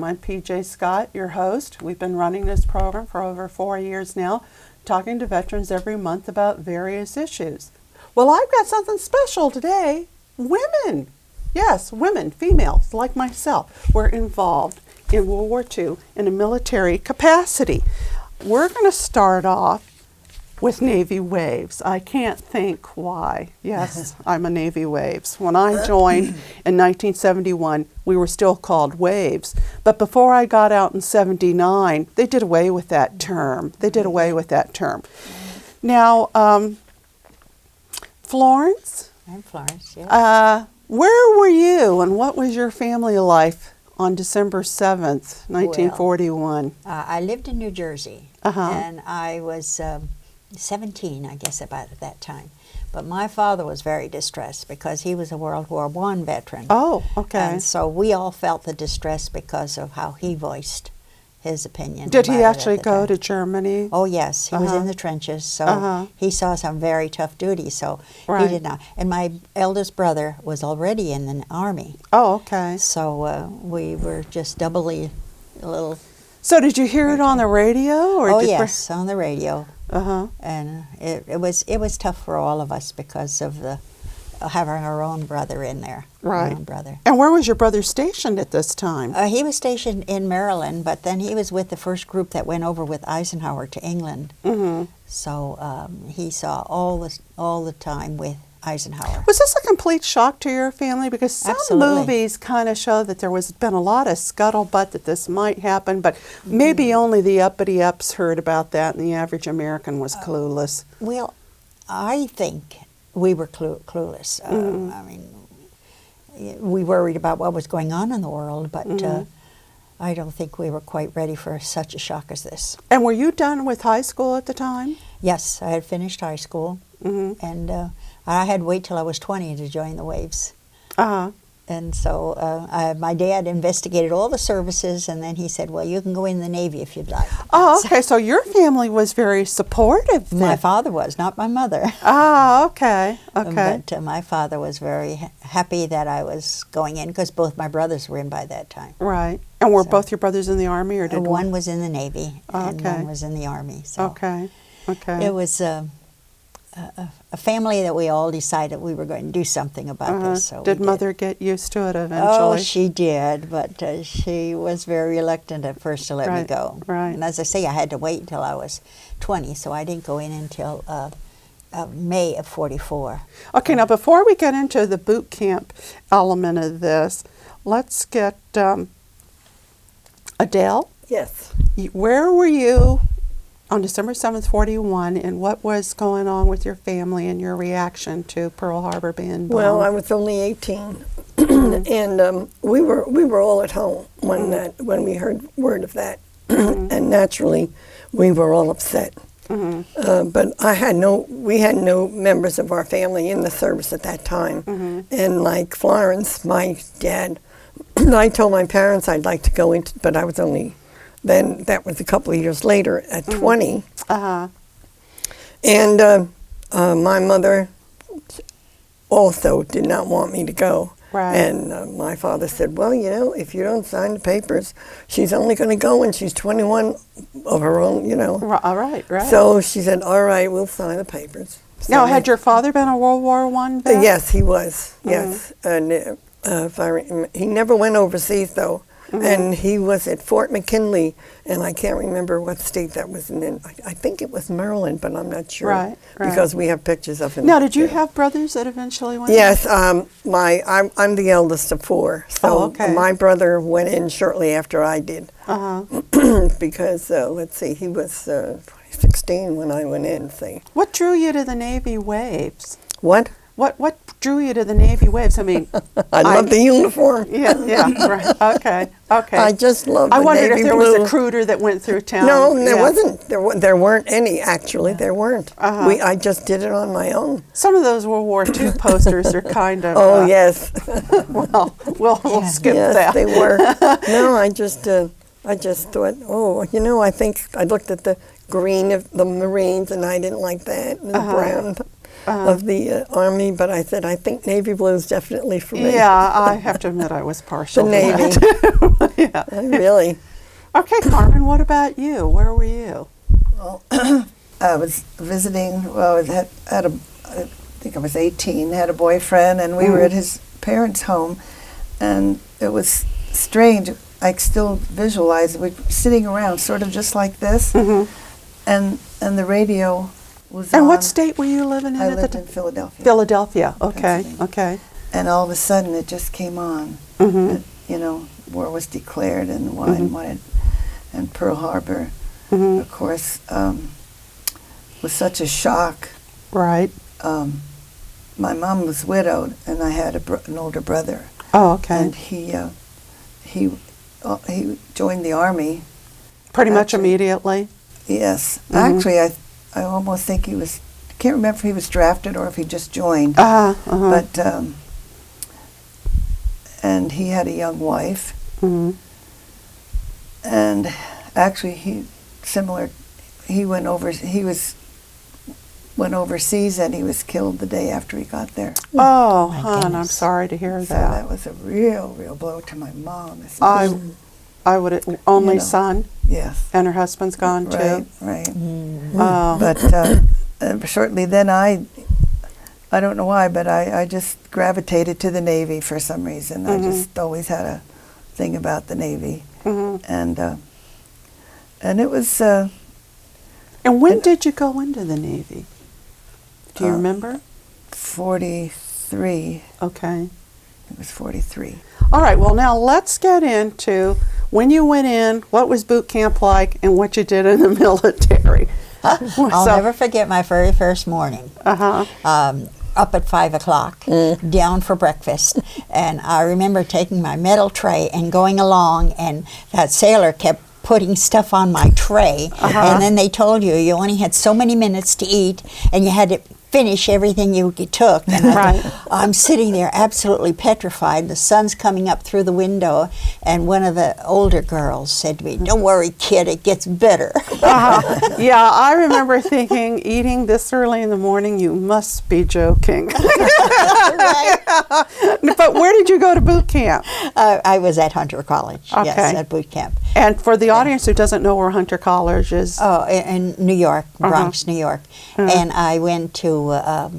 program. I'm PJ Scott, your host. We've been running this program for over 4 years now, talking to veterans every month about various issues. Well, I've got something special today. Women. Yes, women, females like myself, were involved in World War II in a military capacity. We're going to start off with Navy Waves. I can't think why. Yes, I'm a Navy Waves. When I joined in 1971, we were still called Waves. But before I got out in 79, they did away with that term. Now, Florence? I'm Florence, yes. Where were you and what was your family life on December 7th, 1941? Well, I lived in New Jersey, and I was 17, I guess, about at that time. But my father was very distressed because he was a World War I veteran. Oh, okay. And so we all felt the distress because of how he voiced his opinion. Did he actually go to Germany? Oh, yes. He was in the trenches, so he saw some very tough duty, so he did not. And my eldest brother was already in the Army. Oh, okay. So we were just doubly a little... So did you hear it on the radio? Or yes, on the radio. And it was tough for all of us because of having our own brother in there. Right. Our own brother. And where was your brother stationed at this time? He was stationed in Maryland, but then he was with the first group that went over with Eisenhower to England. So he saw all the time with Eisenhower. Was this a complete shock to your family? Because some movies kind of show that there was been a lot of scuttlebutt that this might happen, but maybe only the uppity-ups heard about that and the average American was clueless. Well, I think we were clueless. I mean, we worried about what was going on in the world, but I don't think we were quite ready for such a shock as this. And were you done with high school at the time? Yes, I had finished high school, and I had to wait till I was 20 to join the Waves. And so my dad investigated all the services, and then he said, well, you can go in the Navy if you'd like. Oh, okay. So your family was very supportive then. My father was, not my mother. Ah, okay. Okay. But my father was very happy that I was going in because both my brothers were in by that time. Right. And were both your brothers in the Army, or did one was in the Navy and one was in the Army. So okay. It was a family that we all decided we were going to do something about this. So did Mother get used to it eventually? Oh, she did, but she was very reluctant at first to let me go. Right. And as I say, I had to wait until I was 20, so I didn't go in until May of 44. Okay, now before we get into the boot camp element of this, let's get Adele. Yes. Where were you on December 7th, 41, and what was going on with your family and your reaction to Pearl Harbor being bombed? Well, I was only 18, and we were all at home when we heard word of that, and naturally, we were all upset. But we had no members of our family in the service at that time, and like Florence, my dad, I told my parents I'd like to go into, but I was only. Then that was a couple of years later at 20. And my mother also did not want me to go. Right. And my father said, well, you know, if you don't sign the papers, she's only going to go when she's 21 of her own, you know. All right, right. So she said, all right, we'll sign the papers. So now, had your father been a World War I vet? Yes, he was, yes. And he never went overseas, though. And he was at Fort McKinley, and I can't remember what state that was in. I think it was Maryland, but I'm not sure. Right. Because we have pictures of him. Now, did you have brothers that eventually went? Yes, I'm the eldest of four. So my brother went in shortly after I did. Because, let's see, he was 16 when I went in, see. What drew you to the Navy Waves? What? What drew you to the Navy Waves? I mean, I love the uniform. Yeah, right. Okay. I just love the Navy blue. I wondered if there was a recruiter that went through town. No, there wasn't. There weren't any, actually. There weren't. I just did it on my own. Some of those World War II posters are kind of... Oh, yes. Well, we'll skip that. Yes, they were. No, I just thought, oh, you know, I think I looked at the green of the Marines, and I didn't like that, and the brown of the Army, but I said, I think Navy blue is definitely for me. Yeah, I have to admit I was partial the Navy. to that. really. Okay, Carmen, what about you? Where were you? Well, I was visiting. Well, I think I was 18. Had a boyfriend, and we were at his parents' home, and it was strange. I still visualize it. We were sitting around, sort of just like this, and the radio was on. And what state were you living in I at the lived time? in Philadelphia. Philadelphia. Okay. Pennsylvania. Okay. And all of a sudden, it just came on. You know, war was declared, and and Pearl Harbor, of course, was such a shock. Right. My mom was widowed, and I had an older brother. Oh, okay. And he joined the army. Pretty much immediately. Yes. Actually, I almost think he was. I can't remember if he was drafted or if he just joined. But and he had a young wife. And actually, he went overseas, and he was killed the day after he got there. Oh, My hon, I'm goodness. sorry to hear So that. that was a real blow to my mom. I would only know. son, Yes. and her husband's gone Right. too. Right. Oh, But shortly then, I don't know why, but I just gravitated to the Navy for some reason. I just always had a thing about the Navy, and it was. and when did you go into the Navy? Do you remember? 43. Okay. It was 43. All right. Well, now let's get into when you went in. What was boot camp like, and what you did in the military? I'll never forget my very first morning. Up at 5 o'clock, down for breakfast. And I remember taking my metal tray and going along, and that sailor kept putting stuff on my tray. And then they told you only had so many minutes to eat, and you had to finish everything you took. And I'm sitting there absolutely petrified. The sun's coming up through the window, and one of the older girls said to me, "Don't worry, kid, it gets better." Yeah, I remember thinking, eating this early in the morning, you must be joking. But where did you go to boot camp? I was at Hunter College, yes, Okay. at boot camp. And for the audience who doesn't know where Hunter College is. Oh, in New York, Bronx, New York. And I went to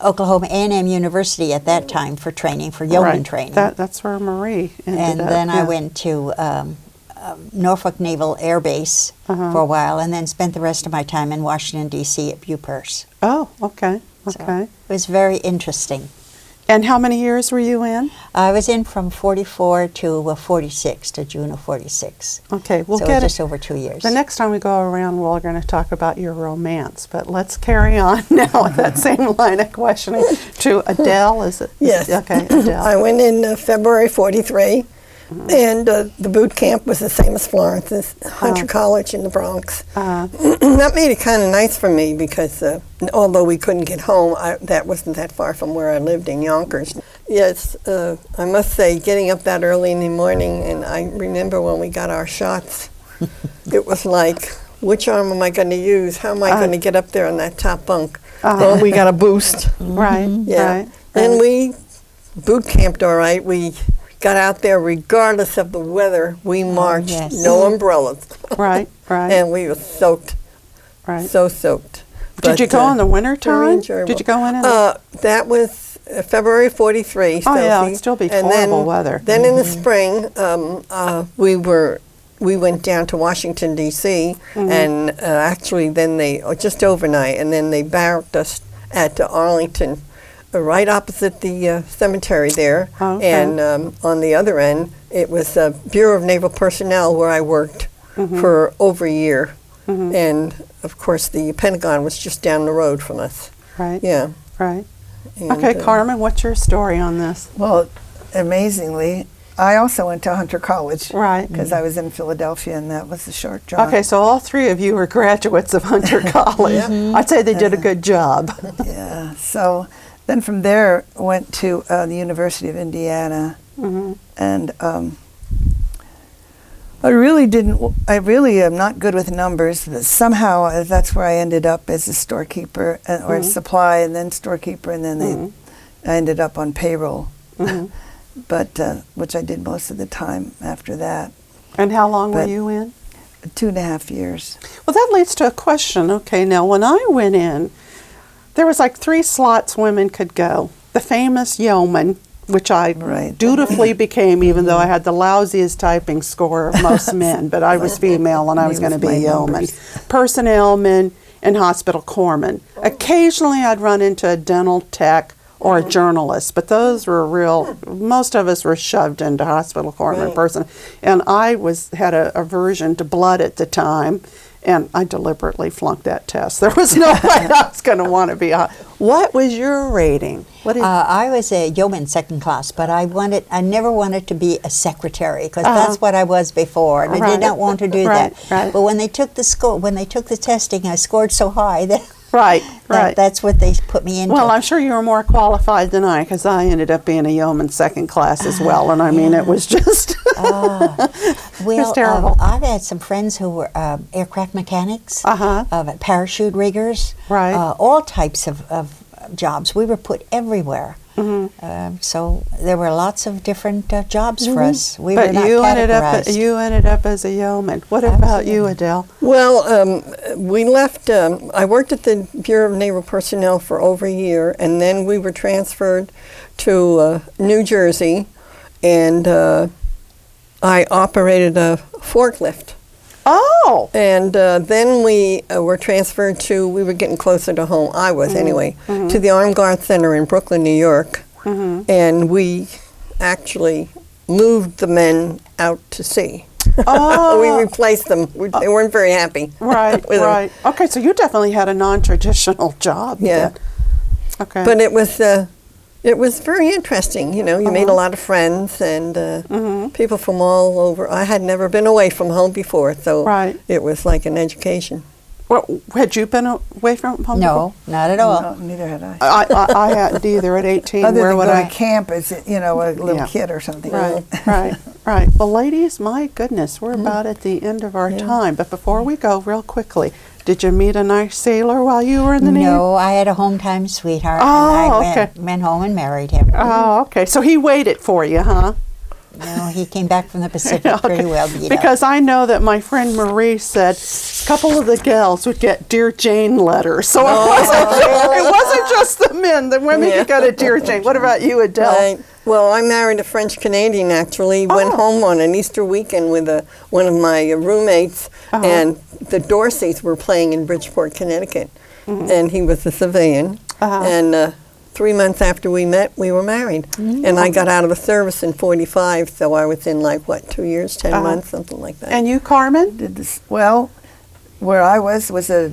Oklahoma A&M University at that time for training, for yeoman training. That's where Marie ended And up. then I went to Norfolk Naval Air Base for a while, and then spent the rest of my time in Washington, D.C. at Bupearse. Oh, okay, So okay. it was very interesting. And how many years were you in? I was in from 44 to 46, to June of 46. Okay, we'll so get just it. over 2 years. The next time we go around, we're going to talk about your romance. But let's carry on now with that same line of questioning to Adele. Is it? Yes. Okay, Adele. I went in February 43, and the boot camp was the same as Florence's, Hunter College in the Bronx. That made it kind of nice for me because although we couldn't get home, that wasn't that far from where I lived in Yonkers. Yes, I must say, getting up that early in the morning, and I remember when we got our shots, it was like, which arm am I going to use? How am I going to get up there on that top bunk? Well, we got a boost. Right, Yeah. right. And we boot camped all right. We got out there regardless of the weather. We marched, yes. no umbrellas. Right, right, And we were soaked, right. so soaked. Did you go in the winter very time? enjoyable. Did you go in the... That was February 43. Oh, yeah, see, it'd still be and horrible then, weather. Then in the spring, we went down to Washington, D.C., and actually then just overnight, and then they barracked us at Arlington, right opposite the cemetery there. Okay. And on the other end, it was Bureau of Naval Personnel where I worked for over a year. And, of course, the Pentagon was just down the road from us. Right, Yeah. right. And, Okay, Carmen, what's your story on this? Well, amazingly, I also went to Hunter College. Right. Because I was in Philadelphia, and that was a short job. Okay, so all three of you were graduates of Hunter College. I'd say they did a good job. Yeah. So then from there, went to the University of Indiana, and I really am not good with numbers, but somehow that's where I ended up as a storekeeper, or supply, and then storekeeper, and then I ended up on payroll, but which I did most of the time after that. And how long were But- you in? 2.5 years. Well, that leads to a question. Okay, now when I went in, there was like 3 slots women could go. The famous yeoman, which I Right. dutifully became, even though I had the lousiest typing score of most men, but I was female and I was going to be a yeoman. Personnelman and hospital corpsman. Occasionally I'd run into a dental tech or a journalist, but those were real, most of us were shoved into hospital corpsman Right. person. And I had a aversion to blood at the time, and I deliberately flunked that test. There was no way I was going to want to be a. What was your rating? What did, I was a yeoman second class, but I never wanted to be a secretary because that's what I was before, and I Right. did not want to do Right, that. right. But when they took the testing, I scored so high that, right, right. that's what they put me into. Well, I'm sure you were more qualified than I, because I ended up being a yeoman second class as well, and I mean, it was just Well, terrible. I've had some friends who were aircraft mechanics, parachute riggers, Right. all types of jobs. We were put everywhere. So there were lots of different jobs for us. We were But not you categorized. ended up as a yeoman. What about you, Adele? Well, we left. I worked at the Bureau of Naval Personnel for over a year, and then we were transferred to New Jersey, and I operated a forklift. Oh, And then we were transferred to, we were getting closer to home, I was anyway, to the Armed Guard Center in Brooklyn, New York. And we actually moved the men out to sea. oh, We replaced them. They weren't very happy. right, with them. right. Okay, so you definitely had a non-traditional job. Yeah. then. Okay. But it was very interesting. You know, you made a lot of friends and people from all over. I had never been away from home before, so Right. it was like an education. Well, had you been away from home? No, not at all. No, neither had I. I hadn't either at 18. Other Where than would going I? to camp as, a little Yeah. kid or something. Right, right, right. Well, ladies, my goodness, we're about at the end of our time. But before we go, real quickly, did you meet a nice sailor while you were in the Navy? No, I had a home-time sweetheart, Oh, and I okay. went home and married him. Oh, okay. So he waited for you, huh? No, he came back from the Pacific pretty well beat up. Because I know that my friend Marie said a couple of the gals would get Dear Jane letters. So it wasn't just the men. The women could get a Dear Jane. What about you, Adele? Right. Well, I married a French Canadian actually. Went home on an Easter weekend with one of my roommates, and the Dorseys were playing in Bridgeport, Connecticut, and he was a civilian. And 3 months after we met, we were married. And I got out of the service in '45, so I was in 2 years, 10 months, something like that. And you, Carmen? Did this well. Where I was a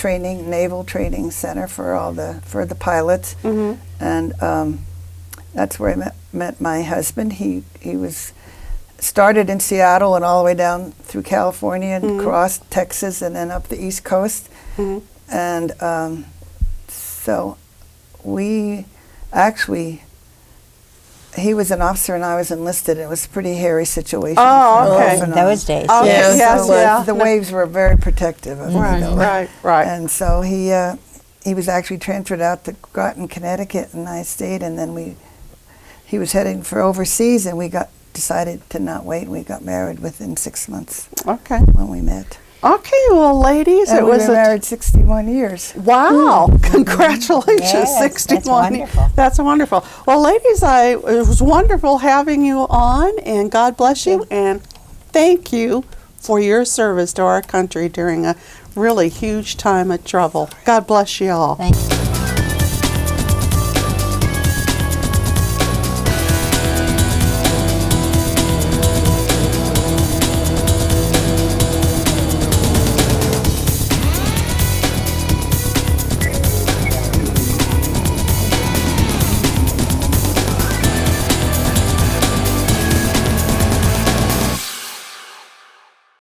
naval training center for the pilots, and that's where I met my husband. He was started in Seattle and all the way down through California and crossed Texas and then up the East Coast, and so we actually. He was an officer and I was enlisted. It was a pretty hairy situation. Oh, for okay. off and In on. those days. Oh, Yeah, yes, so, yeah. The waves were very protective of me. Right, though. right. And so he was actually transferred out to Groton, Connecticut, and I stayed. And then he was heading for overseas, and we decided to not wait. We got married within 6 months Okay. when we met. Okay, well, ladies, And it we was were married 61 years. Wow! Congratulations, Yes, that's 61. wonderful. That's wonderful. Well, ladies, it was wonderful having you on, and God bless you, and thank you for your service to our country during a really huge time of trouble. God bless you all. Thank you.